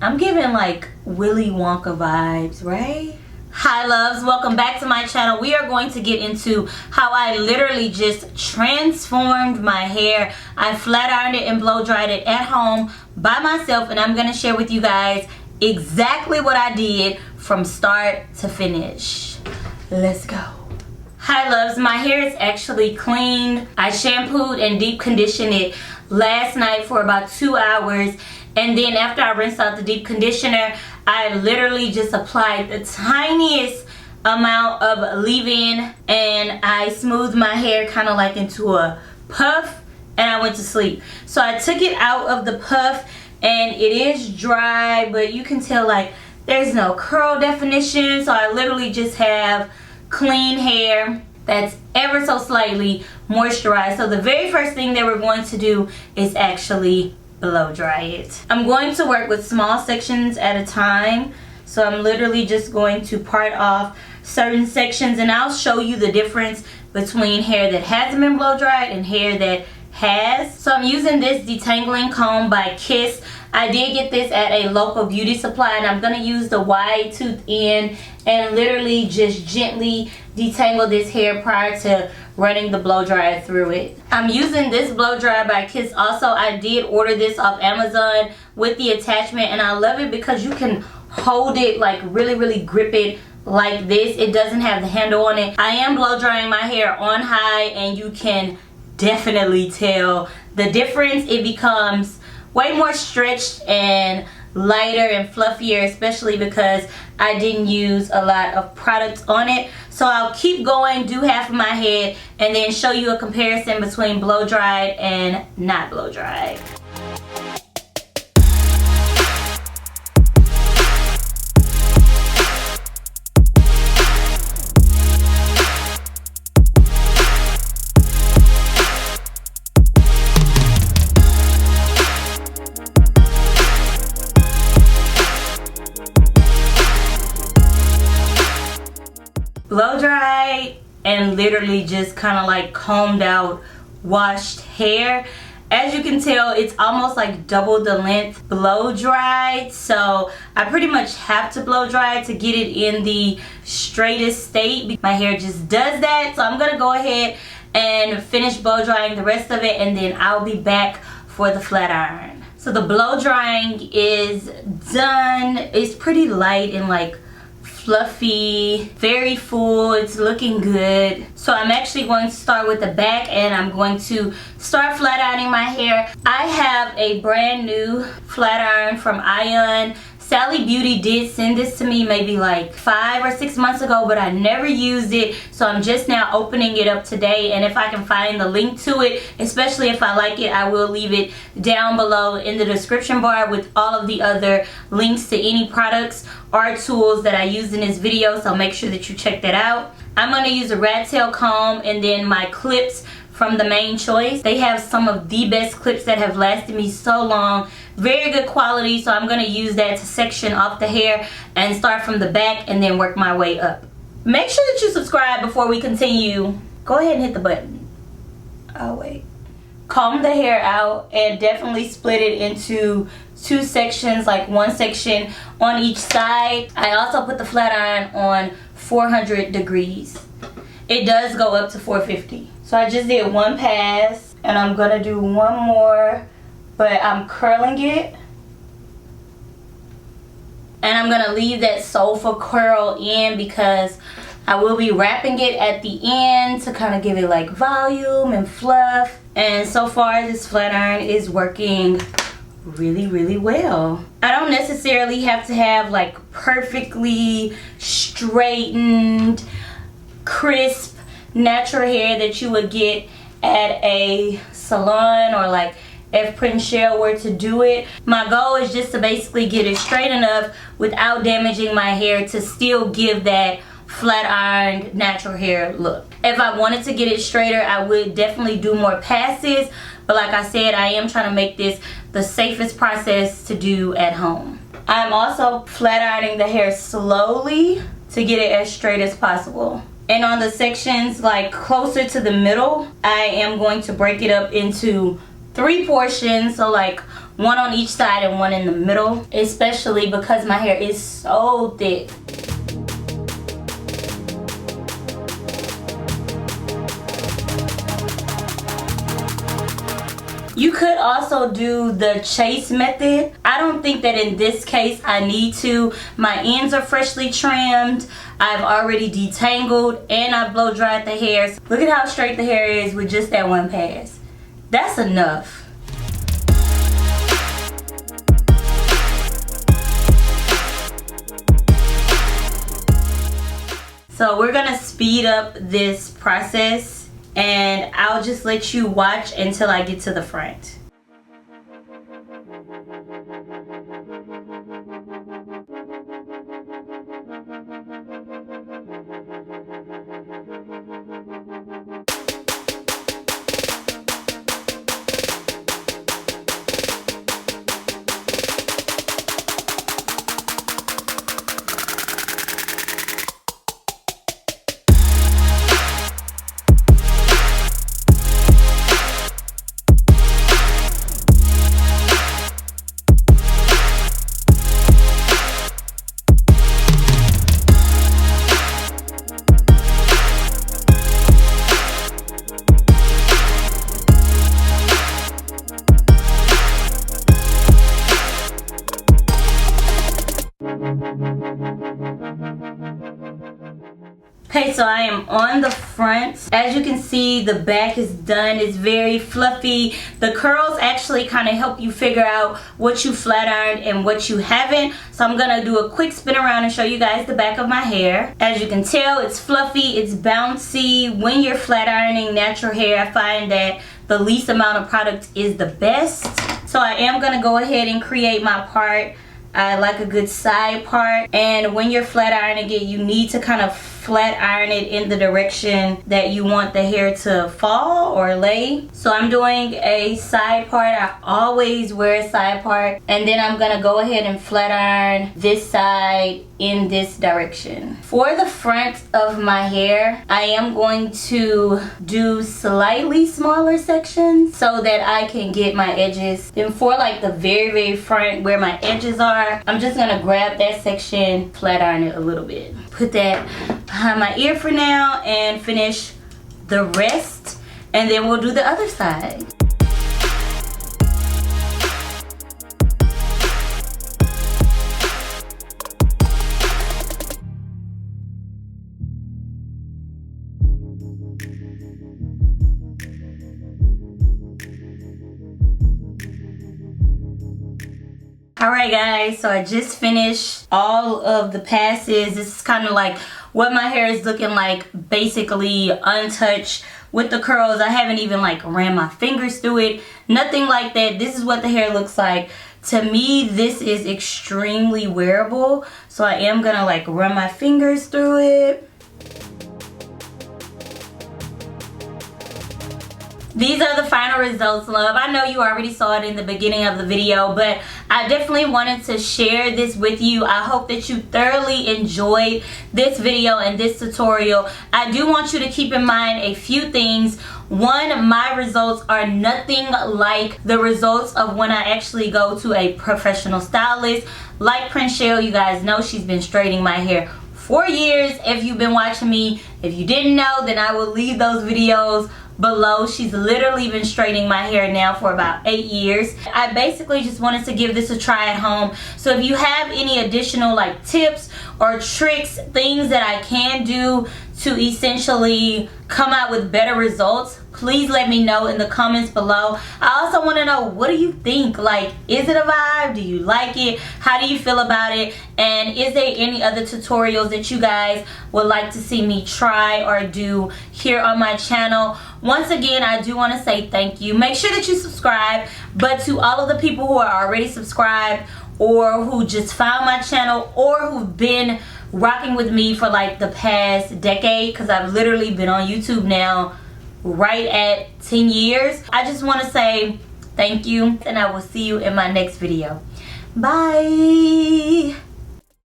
I'm giving like Willy Wonka vibes, right? Hi loves, welcome back to my channel. We are going to get into how I literally just transformed my hair. I flat ironed it and blow dried it at home by myself, and I'm going to share with you guys exactly what I did from start to finish. Let's go. Hi loves, my hair is actually cleaned. I shampooed and deep conditioned it last night for about 2 hours, and then after I rinsed out the deep conditioner, I literally just applied the tiniest amount of leave-in and I smoothed my hair kind of like into a puff, and I went to sleep. So I took it out of the puff and it is dry, but you can tell like there's no curl definition. So I literally just have clean hair that's ever so slightly moisturized. So the very first thing that we're going to do is actually blow dry it. I'm going to work with small sections at a time, so I'm literally just going to part off certain sections, and I'll show you the difference between hair that hasn't been blow dried and hair that has. So I'm using this detangling comb by Kiss. I did get this at a local beauty supply, and I'm going to use the wide tooth end and literally just gently detangle this hair prior to running the blow dryer through it. I'm using this blow dryer by Kiss also. I did order this off Amazon with the attachment, and I love it because you can hold it, like really grip it like this. It doesn't have the handle on it. I am blow drying my hair on high, and you can definitely tell the difference. It becomes way more stretched and lighter and fluffier, especially because I didn't use a lot of product on it. So I'll keep going, do half of my head, and then show you a comparison between blow dried and not blow dried. Blow dried and literally just kind of like combed out washed hair. As you can tell, it's almost like double the length blow dried, so I pretty much have to blow dry to get it in the straightest state. My hair just does that, so I'm gonna go ahead and finish blow drying the rest of it, and then I'll be back for the flat iron. So the blow drying is done. It's pretty light and like fluffy, very full. It's looking good. So I'm actually going to start with the back, and I'm going to start flat ironing my hair. I have a brand new flat iron from Ion. Sally Beauty did send this to me maybe like 5 or 6 months ago, but I never used it, so I'm just now opening it up today. And if I can find the link to it, especially if I like it, I will leave it down below in the description bar with all of the other links to any products or tools that I used in this video, so make sure that you check that out. I'm going to use a rat tail comb and then my clips from the Main Choice. They have some of the best clips that have lasted me so long. Very good quality, so I'm going to use that to section off the hair and start from the back and then work my way up. Make sure that you subscribe before we continue. Go ahead and hit the button. Oh wait. Comb the hair out and definitely split it into 2 sections, like 1 section on each side. I also put the flat iron on 400 degrees. It does go up to 450. So I just did 1 pass, and I'm gonna do 1 more, but I'm curling it. And I'm gonna leave that sofa curl in because I will be wrapping it at the end to kind of give it like volume and fluff. And so far this flat iron is working really well. I don't necessarily have to have like perfectly straightened, crisp, natural hair that you would get at a salon, or like if Prinshell were to do it. My goal is just to basically get it straight enough without damaging my hair to still give that flat ironed natural hair look. If I wanted to get it straighter, I would definitely do more passes, but like I said, I am trying to make this the safest process to do at home. I'm also flat ironing the hair slowly to get it as straight as possible. And on the sections like closer to the middle, I am going to break it up into 3 portions. So like one on each side and one in the middle, especially because my hair is so thick. You could also do the chase method. I don't think that in this case I need to. My ends are freshly trimmed. I've already detangled and I blow dried the hair. Look at how straight the hair is with just that one pass. That's enough. So we're gonna speed up this process, and I'll just let you watch until I get to the front. Okay, so I am on the front. As you can see, the back is done. It's very fluffy. The curls actually kind of help you figure out what you flat ironed and what you haven't. So I'm gonna do a quick spin around and show you guys the back of my hair. As you can tell, it's fluffy, it's bouncy. When you're flat ironing natural hair, I find that the least amount of product is the best. So I am gonna go ahead and create my part. I like a good side part, and when you're flat ironing it, you need to kind of flat iron it in the direction that you want the hair to fall or lay. So I'm doing a side part. I always wear a side part, and then I'm gonna go ahead and flat iron this side in this direction. For the front of my hair, I am going to do slightly smaller sections so that I can get my edges. Then for like the very front where my edges are, I'm just gonna grab that section, flat iron it a little bit. Put that behind my ear for now and finish the rest, and then we'll do the other side. Alright guys, so I just finished all of the passes. This is kind of like what my hair is looking like, basically untouched with the curls. I haven't even like ran my fingers through it, nothing like that. This is what the hair looks like. To me, this is extremely wearable, so I am gonna like run my fingers through it. These are the final results, love. I know you already saw it in the beginning of the video, but I definitely wanted to share this with you. I hope that you thoroughly enjoyed this video and this tutorial. I do want you to keep in mind a few things. One, my results are nothing like the results of when I actually go to a professional stylist like Prinshell. You guys know she's been straightening my hair for years if you've been watching me. If you didn't know, then I will leave those videos below. She's literally been straightening my hair now for about 8 years. I basically just wanted to give this a try at home. So if you have any additional like tips or tricks, things that I can do to essentially come out with better results, please let me know in the comments below. I also want to know, what do you think? Like, is it a vibe? Do you like it? How do you feel about it? And is there any other tutorials that you guys would like to see me try or do here on my channel? Once again, I do want to say thank you. Make sure that you subscribe. But to all of the people who are already subscribed, or who just found my channel, or who've been rocking with me for like the past decade, because I've literally been on YouTube now right at 10 years. I just want to say thank you, and I will see you in my next video. Bye.